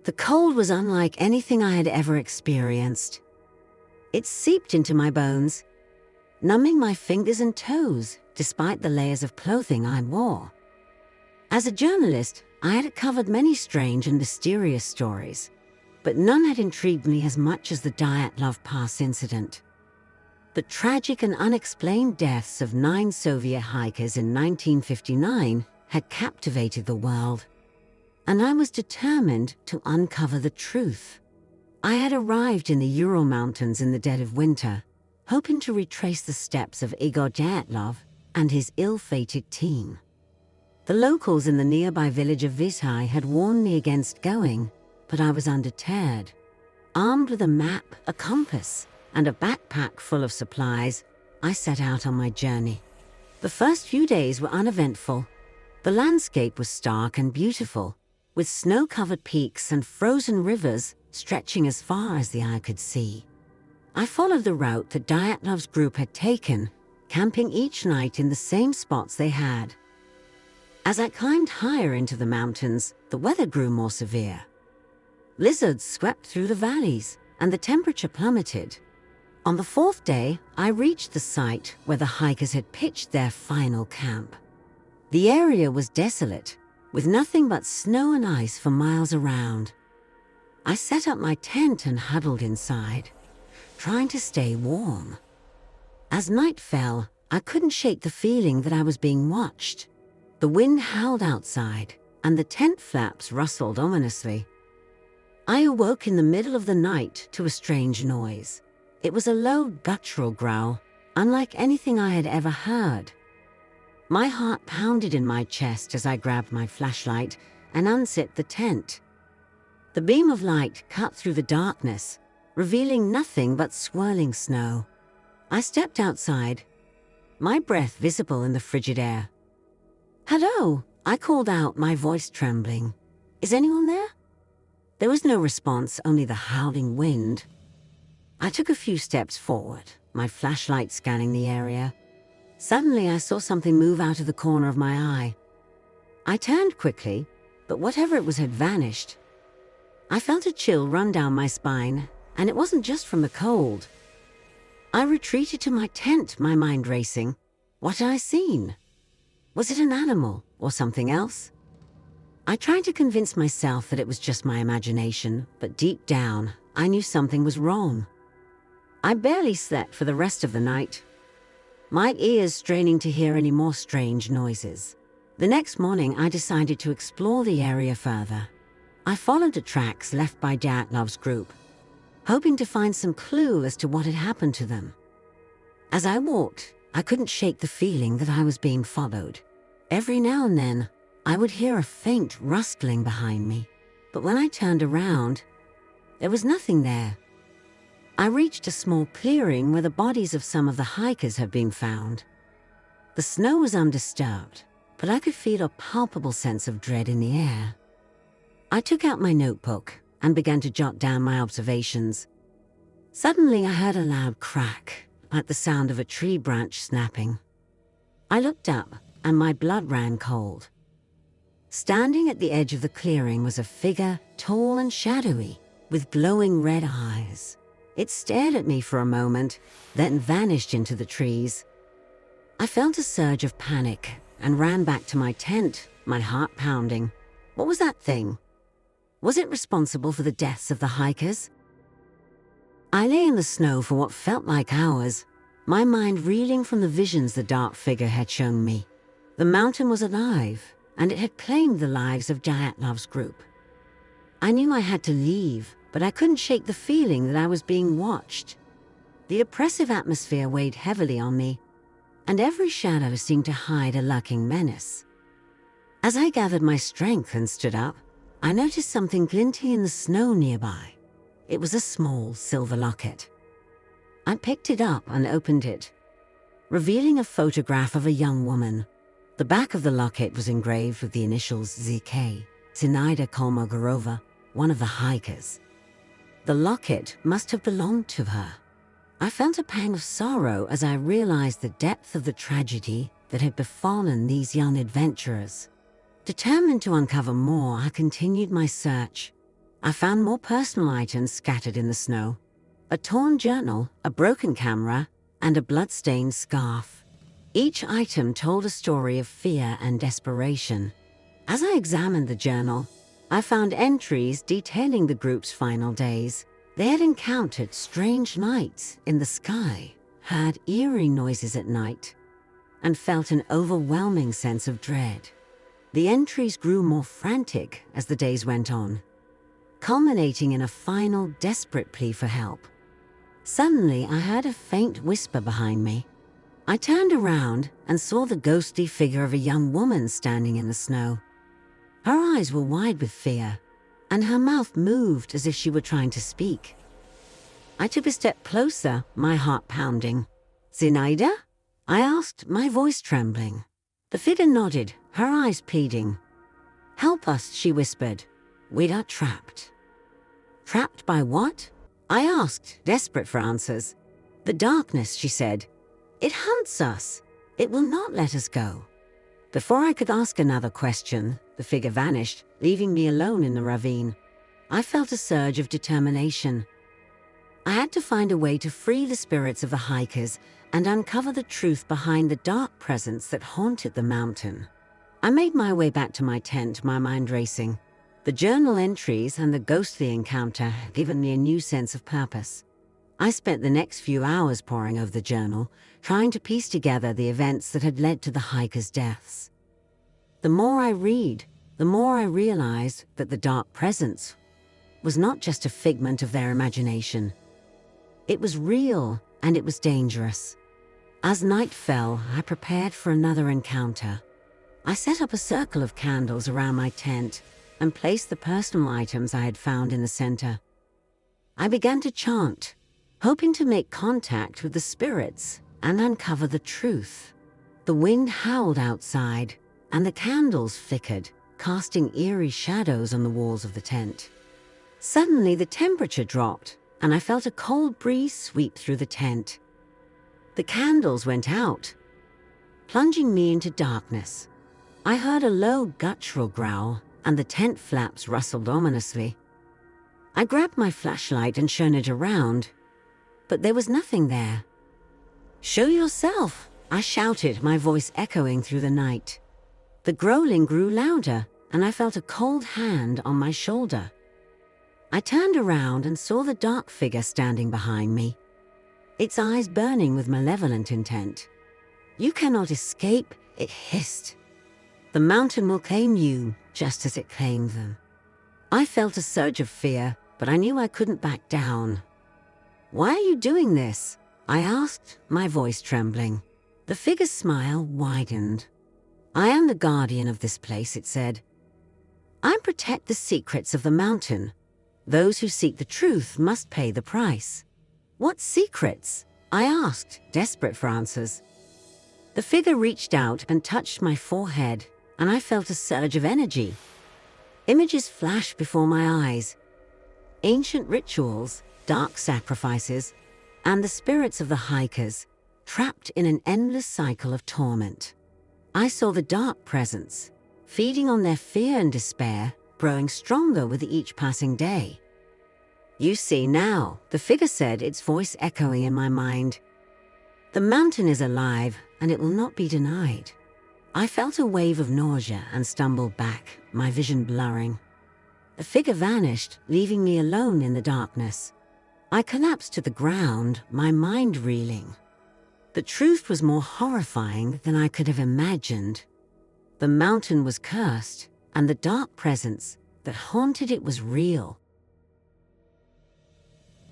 The cold was unlike anything I had ever experienced. It seeped into my bones, numbing my fingers and toes despite the layers of clothing I wore. As a journalist, I had covered many strange and mysterious stories, but none had intrigued me as much as the Dyatlov Pass incident. The tragic and unexplained deaths of 9 Soviet hikers in 1959 had captivated the world, and I was determined to uncover the truth. I had arrived in the Ural Mountains in the dead of winter, hoping to retrace the steps of Igor Dyatlov and his ill-fated team. The locals in the nearby village of Vizhai had warned me against going, but I was undeterred. Armed with a map, a compass, and a backpack full of supplies, I set out on my journey. The first few days were uneventful. The landscape was stark and beautiful, with snow-covered peaks and frozen rivers stretching as far as the eye could see. I followed the route that Dyatlov's group had taken, camping each night in the same spots they had. As I climbed higher into the mountains, the weather grew more severe. Blizzards swept through the valleys, and the temperature plummeted. On the 4th day, I reached the site where the hikers had pitched their final camp. The area was desolate, with nothing but snow and ice for miles around. I set up my tent and huddled inside, trying to stay warm. As night fell, I couldn't shake the feeling that I was being watched. The wind howled outside, and the tent flaps rustled ominously. I awoke in the middle of the night to a strange noise. It was a low, guttural growl, unlike anything I had ever heard. My heart pounded in my chest as I grabbed my flashlight and unzipped the tent. The beam of light cut through the darkness, revealing nothing but swirling snow. I stepped outside, my breath visible in the frigid air. "Hello," I called out, my voice trembling. "Is anyone there?" There was no response, only the howling wind. I took a few steps forward, my flashlight scanning the area. Suddenly, I saw something move out of the corner of my eye. I turned quickly, but whatever it was had vanished. I felt a chill run down my spine, and it wasn't just from the cold. I retreated to my tent, my mind racing. What had I seen? Was it an animal or something else? I tried to convince myself that it was just my imagination, but deep down, I knew something was wrong. I barely slept for the rest of the night, my ears straining to hear any more strange noises. The next morning, I decided to explore the area further. I followed the tracks left by Dyatlov's group, hoping to find some clue as to what had happened to them. As I walked, I couldn't shake the feeling that I was being followed. Every now and then, I would hear a faint rustling behind me, but when I turned around, there was nothing there. I reached a small clearing where the bodies of some of the hikers had been found. The snow was undisturbed, but I could feel a palpable sense of dread in the air. I took out my notebook and began to jot down my observations. Suddenly, I heard a loud crack, like the sound of a tree branch snapping. I looked up, and my blood ran cold. Standing at the edge of the clearing was a figure, tall and shadowy, with glowing red eyes. It stared at me for a moment, then vanished into the trees. I felt a surge of panic and ran back to my tent, my heart pounding. What was that thing? Was it responsible for the deaths of the hikers? I lay in the snow for what felt like hours, my mind reeling from the visions the dark figure had shown me. The mountain was alive, and it had claimed the lives of Dyatlov's group. I knew I had to leave, but I couldn't shake the feeling that I was being watched. The oppressive atmosphere weighed heavily on me, and every shadow seemed to hide a lurking menace. As I gathered my strength and stood up, I noticed something glinting in the snow nearby. It was a small silver locket. I picked it up and opened it, revealing a photograph of a young woman. The back of the locket was engraved with the initials ZK, Zinaida Kolmogorova, one of the hikers. The locket must have belonged to her. I felt a pang of sorrow as I realized the depth of the tragedy that had befallen these young adventurers. Determined to uncover more, I continued my search. I found more personal items scattered in the snow. A torn journal, a broken camera, and a blood-stained scarf. Each item told a story of fear and desperation. As I examined the journal, I found entries detailing the group's final days. They had encountered strange lights in the sky, heard eerie noises at night, and felt an overwhelming sense of dread. The entries grew more frantic as the days went on, culminating in a final desperate plea for help. Suddenly, I heard a faint whisper behind me. I turned around and saw the ghostly figure of a young woman standing in the snow. Her eyes were wide with fear, and her mouth moved as if she were trying to speak. I took a step closer, my heart pounding. "Zinaida?" I asked, my voice trembling. The figure nodded, her eyes pleading. "Help us," she whispered. "We are trapped." "Trapped by what?" I asked, desperate for answers. "The darkness," she said. "It hunts us. It will not let us go." Before I could ask another question, the figure vanished, leaving me alone in the ravine. I felt a surge of determination. I had to find a way to free the spirits of the hikers and uncover the truth behind the dark presence that haunted the mountain. I made my way back to my tent, my mind racing. The journal entries and the ghostly encounter had given me a new sense of purpose. I spent the next few hours poring over the journal, trying to piece together the events that had led to the hikers' deaths. The more I read, the more I realized that the dark presence was not just a figment of their imagination. It was real, and it was dangerous. As night fell, I prepared for another encounter. I set up a circle of candles around my tent and placed the personal items I had found in the center. I began to chant, hoping to make contact with the spirits and uncover the truth. The wind howled outside, and the candles flickered, casting eerie shadows on the walls of the tent. Suddenly, the temperature dropped, and I felt a cold breeze sweep through the tent. The candles went out, plunging me into darkness. I heard a low, guttural growl, and the tent flaps rustled ominously. I grabbed my flashlight and shone it around, but there was nothing there. "Show yourself!" I shouted, my voice echoing through the night. The growling grew louder, and I felt a cold hand on my shoulder. I turned around and saw the dark figure standing behind me, its eyes burning with malevolent intent. "You cannot escape," it hissed. "The mountain will claim you, just as it claimed them." I felt a surge of fear, but I knew I couldn't back down. "Why are you doing this?" I asked, my voice trembling. The figure's smile widened. "I am the guardian of this place," it said. "I protect the secrets of the mountain. Those who seek the truth must pay the price." "What secrets?" I asked, desperate for answers. The figure reached out and touched my forehead, and I felt a surge of energy. Images flashed before my eyes. Ancient rituals, dark sacrifices, and the spirits of the hikers, trapped in an endless cycle of torment. I saw the dark presence, feeding on their fear and despair, growing stronger with each passing day. "You see now," the figure said, its voice echoing in my mind. "The mountain is alive, and it will not be denied." I felt a wave of nausea and stumbled back, my vision blurring. The figure vanished, leaving me alone in the darkness. I collapsed to the ground, my mind reeling. The truth was more horrifying than I could have imagined. The mountain was cursed, and the dark presence that haunted it was real.